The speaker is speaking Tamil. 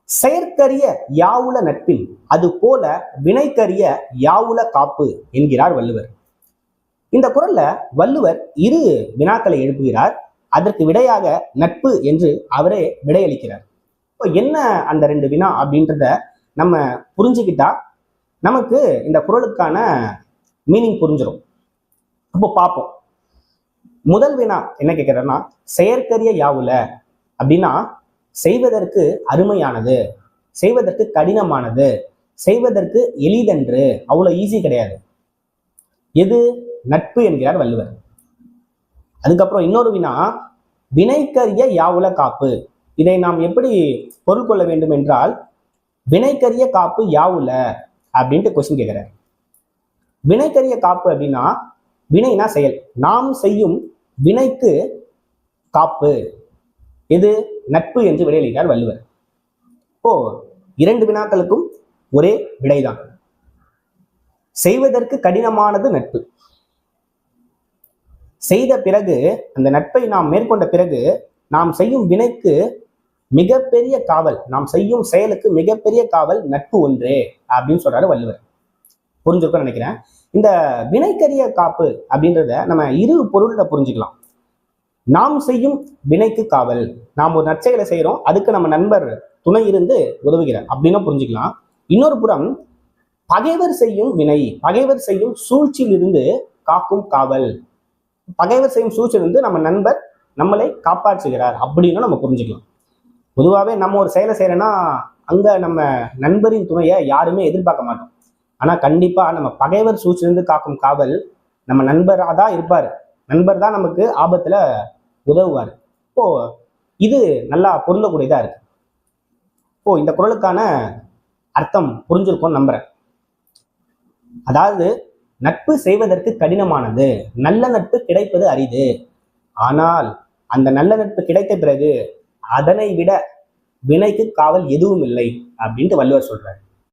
செயற்கரிய யாவுல நட்பில் அது போல வினைக்கரிய யாவுல காப்பு என்கிறார் வள்ளுவர். இந்த குறள்ல வள்ளுவர் இரு வினாக்களை எழுப்புகிறார். அதற்கு விடையாக நட்பு என்று அவரே விடையளிக்கிறார். என்ன அந்த ரெண்டு வினா அப்படின்றத நம்ம புரிஞ்சுக்கிட்டா நமக்கு இந்த குறளுக்கான மீனிங் புரிஞ்சிடும். அப்போ பார்ப்போம். முதல் வினா என்ன கேட்கிறேன்னா, செயற்கரிய யாவுல அப்படின்னா செய்வதற்கு அருமையானது, செய்வதற்கு கடினமானது, செய்வதற்கு எளிதென்று, அவ்வளவு ஈஸி கிடையாது. எது? நட்பு என்கிறார் வள்ளுவர். அதுக்கப்புறம் இன்னொரு வினா, வினைக்கரிய யாவுல காப்பு. இதை நாம் எப்படி பொருள் கொள்ள வேண்டும் என்றால், வினைக்கரிய காப்பு யாவுல அப்படின்ட்டு கொஸ்டின் கேட்கிறார். வினைக்கரிய காப்பு அப்படின்னா, வினைனா செயல், நாம் செய்யும் வினைக்கு காப்பு எது? நட்பு என்று விடையளிக்கிறார் வள்ளுவர். இப்போ இரண்டு வினாக்களுக்கும் ஒரே விடைதான். செய்வதற்கு கடினமானது நட்பு. செய்த பிறகு, அந்த நட்பை நாம் மேற்கொண்ட பிறகு நாம் செய்யும் வினைக்கு மிகப்பெரிய காவல், நாம் செய்யும் செயலுக்கு மிகப்பெரிய காவல் நட்பு ஒன்றே அப்படின்னு சொல்றாரு வள்ளுவர். புரிஞ்சிருக்கும்னு நினைக்கிறேன். இந்த வினைக்கரிய காப்பு அப்படின்றத நம்ம இரு பொருள்ல புரிஞ்சுக்கலாம். நாம் செய்யும் வினைக்கு காவல், நாம் ஒரு நற்செயலை செய்யறோம், அதுக்கு நம்ம நண்பர் துணை இருந்து உதவுகிறார் அப்படின்னு புரிஞ்சுக்கலாம். இன்னொரு புறம் பகைவர் செய்யும் வினை, பகைவர் செய்யும் சூழ்ச்சியில் இருந்து காக்கும் காவல், பகைவர் செய்யும் சூழ்ச்சியிலிருந்து நம்ம நண்பர் நம்மளை காப்பாற்றுகிறார் அப்படின்னு நம்ம புரிஞ்சுக்கலாம். பொதுவாகவே நம்ம ஒரு செயலை செய்யறோம்னா அங்க நம்ம நண்பரின் துணையை யாருமே எதிர்பார்க்க மாட்டோம். ஆனா கண்டிப்பா நம்ம பகைவர் சூழ்ச்சியிலிருந்து காக்கும் காவல் நம்ம நண்பராக தான் இருப்பாரு. நண்பர் தான் நமக்கு ஆபத்துல உதவுவார். இப்போ இது நல்லா பொருந்தக்கூடியதா இருக்கு. இப்போ இந்த குறளுக்கான அர்த்தம் புரிஞ்சிருக்கும் நம்புறேன். அதாவது நட்பு செய்வதற்கு கடினமானது, நல்ல நட்பு கிடைப்பது அரிது. ஆனால் அந்த நல்ல நட்பு கிடைத்த பிறகு அதனை விட வினைக்கு காவல் எதுவும் இல்லை அப்படின்ட்டு வள்ளுவர் சொல்றாரு.